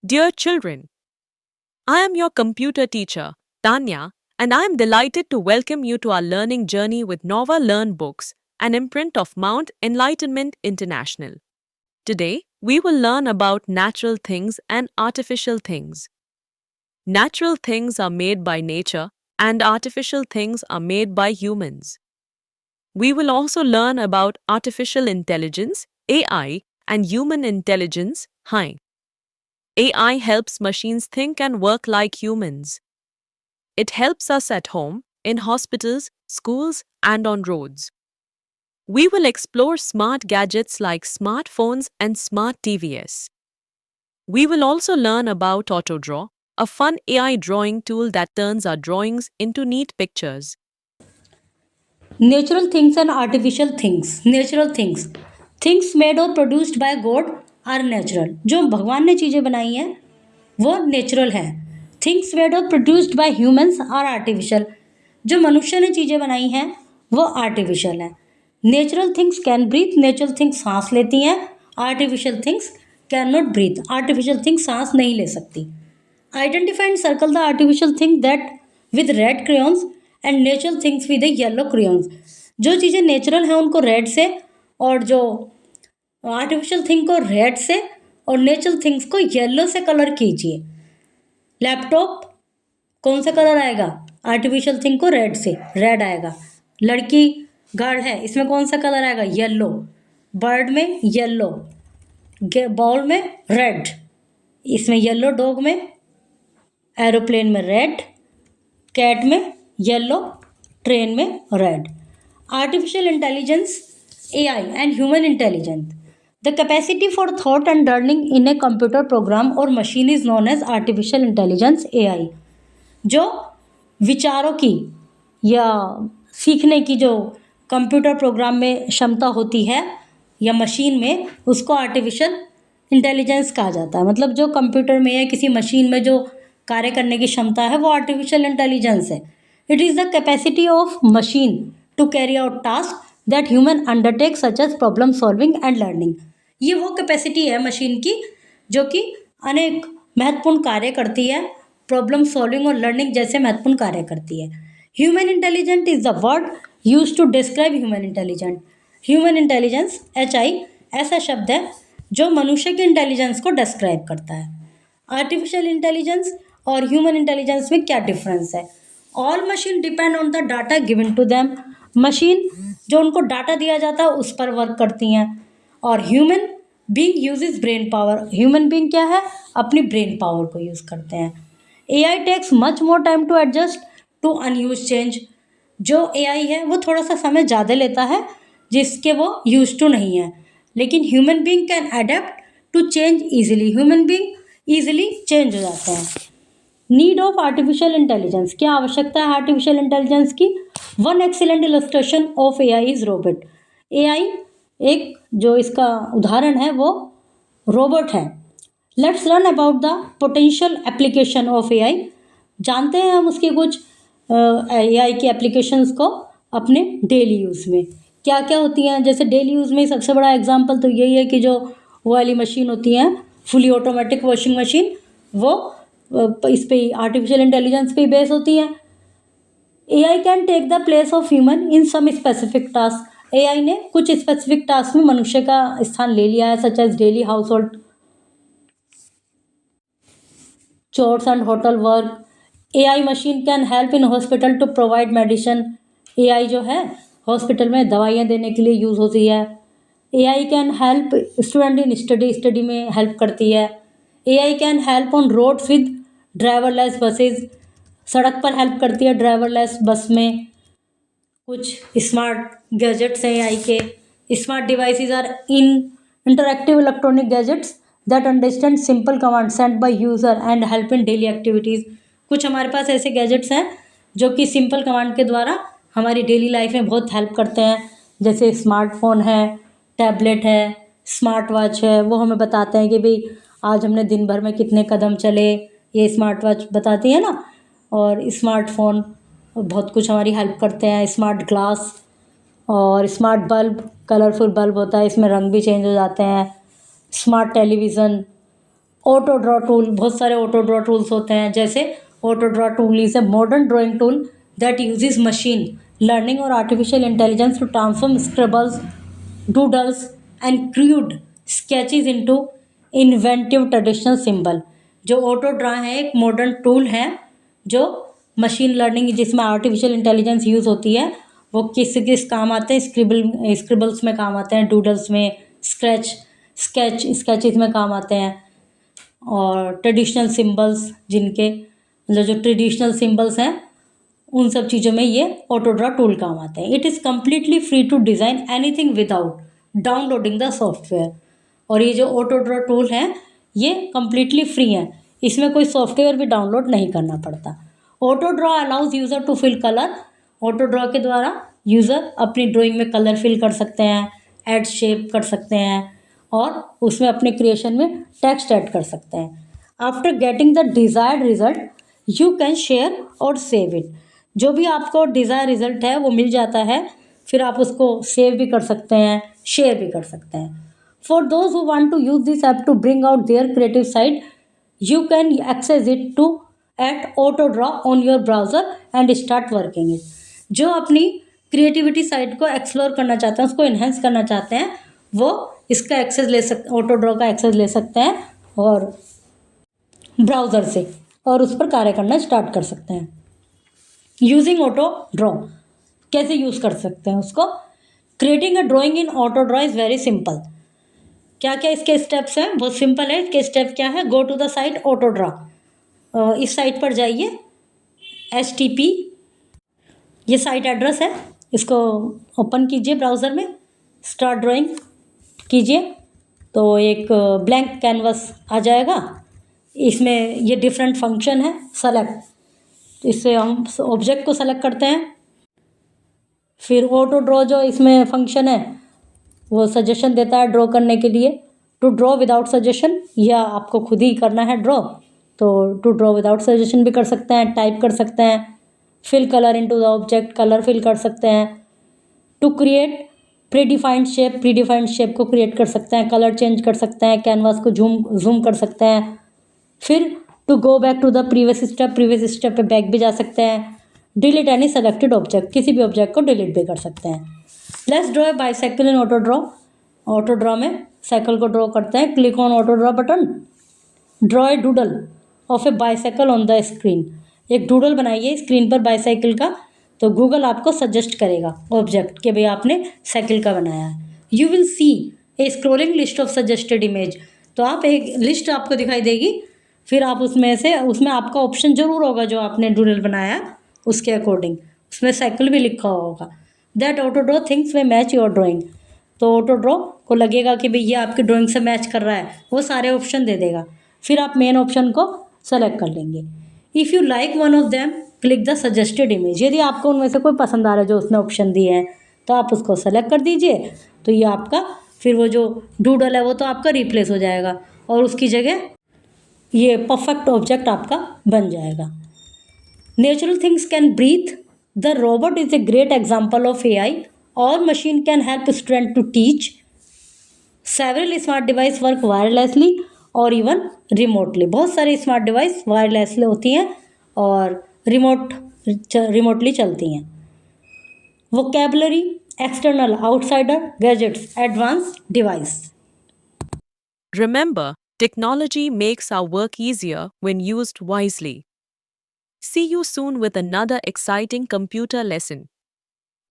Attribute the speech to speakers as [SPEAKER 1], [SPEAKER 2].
[SPEAKER 1] Dear children, I am your computer teacher, Tanya, and I am delighted to welcome you to our learning journey with Nova Learn Books, an imprint of Mount Enlightenment International. Today, we will learn about natural things and artificial things. Natural things are made by nature, and artificial things are made by humans. We will also learn about artificial intelligence, AI, and human intelligence, HI. AI helps machines think and work like humans. It helps us at home, in hospitals, schools, and on roads. We will explore smart gadgets like smartphones and smart TVs. We will also learn about AutoDraw, a fun AI drawing tool that turns our drawings into neat pictures.
[SPEAKER 2] Natural things and artificial things. Natural things. Things made or produced by God are natural. जो भगवान ने चीज़ें बनाई हैं वो natural हैं. Things made और produced by humans are artificial. जो मनुष्य ने चीज़ें बनाई हैं वो आर्टिफिशियल हैं. Natural things can breathe. Natural things सांस लेती हैं. Artificial things cannot breathe. Artificial things सांस नहीं ले सकती. Identify and circle the artificial thing that with red crayons and natural things with the yellow crayons. जो चीज़ें नेचुरल हैं उनको रेड से और जो आर्टिफिशियल थिंग को रेड से और नेचुरल थिंग्स को येलो से कलर कीजिए. लैपटॉप कौन सा कलर आएगा? आर्टिफिशियल थिंग को रेड से रेड आएगा. लड़की गर्ल है इसमें कौन सा कलर आएगा? येलो. बर्ड में येलो. बॉल में रेड. इसमें येलो. डॉग में एरोप्लेन में रेड. कैट में येलो. ट्रेन में red. Artificial intelligence AI and human intelligence. The capacity for thought and learning in a computer program or machine is known as artificial intelligence AI. जो विचारों की या सीखने की जो कंप्यूटर प्रोग्राम में क्षमता होती है या मशीन में उसको आर्टिफिशियल इंटेलिजेंस कहा जाता है. मतलब जो कंप्यूटर में या किसी मशीन में जो कार्य करने की क्षमता है वो आर्टिफिशियल इंटेलिजेंस है. It is the capacity of machine to carry out task that human undertake such as problem solving and learning. ये वो कैपेसिटी है मशीन की जो कि अनेक महत्वपूर्ण कार्य करती है. प्रॉब्लम सॉल्विंग और लर्निंग जैसे महत्वपूर्ण कार्य करती है. Human intelligent is the word use to describe human intelligent. Human intelligence HI ऐसा शब्द है जो मनुष्य के इंटेलिजेंस को डिस्क्राइब करता है. आर्टिफिशियल इंटेलिजेंस और ह्यूमन इंटेलिजेंस में क्या डिफरेंस है? All machine depend on the data given to them. Machine जो उनको डाटा दिया जाता है उस पर वर्क करती हैं. और human being uses brain power. Human being क्या है? अपनी ब्रेन पावर को यूज़ करते हैं. AI takes much more time to adjust to unused change. जो AI है वो थोड़ा सा समय ज़्यादा लेता है जिसके वो यूज टू नहीं है. लेकिन human being can adapt to change easily. Human being easily change हो जाते हैं. Need of artificial intelligence. क्या आवश्यकता है आर्टिफिशियल इंटेलिजेंस की? One excellent illustration of AI is robot. AI एक जो इसका उदाहरण है वो रोबोट है. Let's learn about the potential application of AI. जानते हैं हम उसकी कुछ AI की एप्लीकेशंस को अपने डेली यूज़ में. क्या क्या होती हैं? जैसे डेली यूज़ में सबसे बड़ा एग्जांपल तो यही है कि जो वो वाली मशीन होती हैं फुली ऑटोमेटिक वॉशिंग मशीन वो इस पे आर्टिफिशियल इंटेलिजेंस पे बेस होती हैं. AI can take the place of human in some specific task. AI ने कुछ स्पेसिफिक टास्क में मनुष्य का स्थान ले लिया है such as daily household chores and hotel work. AI machine can help in hospital to provide medicine. AI जो है हॉस्पिटल में दवाइयाँ देने के लिए यूज़ होती है. AI can help student in study में हेल्प करती है. AI can help on roads with driverless buses. सड़क पर हेल्प करती है ड्राइवरलेस बस में. कुछ स्मार्ट गैजेट्स हैं AI के. Smart devices are in interactive electronic gadgets that understand simple command sent by user and help in daily activities. कुछ हमारे पास ऐसे गैजेट्स हैं जो कि सिंपल कमांड के द्वारा हमारी डेली लाइफ में बहुत हेल्प करते हैं. जैसे स्मार्टफोन है, टैबलेट है, स्मार्ट वॉच है. वो हमें बताते हैं कि भाई आज हमने दिन भर में कितने कदम चले. ये स्मार्ट वॉच बताती है ना. और स्मार्टफोन बहुत कुछ हमारी हेल्प करते हैं. स्मार्ट ग्लास और स्मार्ट बल्ब, कलरफुल बल्ब होता है इसमें रंग भी चेंज हो जाते हैं. Smart television auto draw tool, बहुत सारे ऑटो ड्रॉ टूल्स होते हैं, जैसे auto draw tool is a modern drawing tool that uses machine learning और artificial intelligence to transform scribbles, doodles and crude sketches into inventive traditional symbol. जो auto draw है एक modern tool है जो machine learning जिसमें artificial intelligence use होती है, वो किस किस काम आते हैं, स्क्रिबल्स में काम आते हैं, डूडल्स में, स्केचेस में काम आते हैं, और ट्रेडिशनल सिंबल्स जिनके मतलब जो ट्रेडिशनल सिंबल्स हैं उन सब चीज़ों में ये ऑटो ड्रॉ टूल काम आते हैं। It is completely free to design anything without downloading the software. और ये जो ऑटो ड्रॉ टूल है ये कम्प्लीटली फ्री है, इसमें कोई सॉफ्टवेयर भी डाउनलोड नहीं करना पड़ता। Auto draw allows user to fill colour. Auto draw के द्वारा यूज़र अपनी ड्राइंग में कलर फिल कर सकते हैं, ऐड शेप कर सकते हैं और उसमें अपने क्रिएशन में टेक्स्ट ऐड कर सकते हैं। After getting the desired result you can share और सेव इट। जो भी आपको डिज़ायर रिजल्ट है वो मिल जाता है, फिर आप उसको सेव भी कर सकते हैं, शेयर भी कर सकते हैं। For those who want to use this app to bring out their creative side you can access it to at auto draw on your browser and start working it. जो अपनी क्रिएटिविटी साइड को explore करना चाहते हैं, उसको enhance करना चाहते हैं, वो इसका एक्सेस ले सकते, ऑटो ड्रॉ का एक्सेस ले सकते हैं और ब्राउज़र से, और उस पर कार्य करना स्टार्ट कर सकते हैं। यूजिंग ऑटो ड्रॉ कैसे यूज़ कर सकते हैं उसको? Creating a drawing in auto draw is very simple. क्या क्या इसके स्टेप्स हैं? बहुत सिंपल है। इसके स्टेप क्या है? Go to the site auto draw. इस साइट पर जाइए, HTTP ये साइट एड्रेस है, इसको ओपन कीजिए ब्राउज़र में, स्टार्ट ड्राइंग कीजिए तो एक ब्लैंक कैनवस आ जाएगा। इसमें ये डिफरेंट फंक्शन है, सेलेक्ट, इससे हम ऑब्जेक्ट को सेलेक्ट करते हैं। फिर ऑटो ड्रॉ जो इसमें फंक्शन है वो सजेशन देता है ड्रॉ करने के लिए, टू ड्रॉ विदाउट सजेशन, या आपको खुद ही करना है ड्रॉ तो टू ड्रॉ विदाउट सजेशन भी कर सकते हैं, टाइप कर सकते हैं। Fill colour into the object, colour fill कर सकते हैं। टू क्रिएट प्रीडिफाइंड शेप को क्रिएट कर सकते हैं, कलर चेंज कर सकते हैं, कैनवास को जूम कर सकते हैं। फिर to go back to the previous step पे बैक भी जा सकते हैं। डिलीट एनी सेलेक्टेड ऑब्जेक्ट, किसी भी ऑब्जेक्ट को डिलीट भी कर सकते हैं। Let's draw a bicycle in auto draw. Auto draw में साइकिल को ड्रॉ करते हैं। Click on auto draw button, draw a doodle of A bicycle on the screen. एक डूडल बनाइए स्क्रीन पर बाईसाइकिल का, तो गूगल आपको सजेस्ट करेगा ऑब्जेक्ट कि भाई आपने साइकिल का बनाया है। You will see A scrolling list of suggested image, तो आप एक लिस्ट आपको दिखाई देगी, फिर आप उसमें आपका ऑप्शन ज़रूर होगा जो आपने डूडल बनाया उसके अकॉर्डिंग, उसमें साइकिल भी लिखा होगा। That auto draw things way match your drawing, तो ऑटो ड्रॉ को लगेगा कि भाई ये आपकी ड्राइंग से मैच कर रहा है, वो सारे ऑप्शन दे देगा। फिर आप मेन ऑप्शन को सेलेक्ट कर लेंगे। If you like one of them click the suggested image. यदि आपको उनमें से कोई पसंद आ रहा है जो उसने ऑप्शन दिए हैं तो आप उसको सेलेक्ट कर दीजिए, तो ये आपका फिर वो जो डूडल है वो तो आपका रिप्लेस हो जाएगा और उसकी जगह ये परफेक्ट ऑब्जेक्ट आपका बन जाएगा। Natural things can breathe. The robot is a great example of AI और machine can help student to teach. Several smart device work wirelessly और इवन रिमोटली। बहुत सारे स्मार्ट डिवाइस वायरलेसली होती हैं और रिमोटली चलती हैं। Vocabulary, external, outsider, gadgets, advance device.
[SPEAKER 1] Remember, technology makes our work easier when used wisely. See you soon with another exciting computer lesson.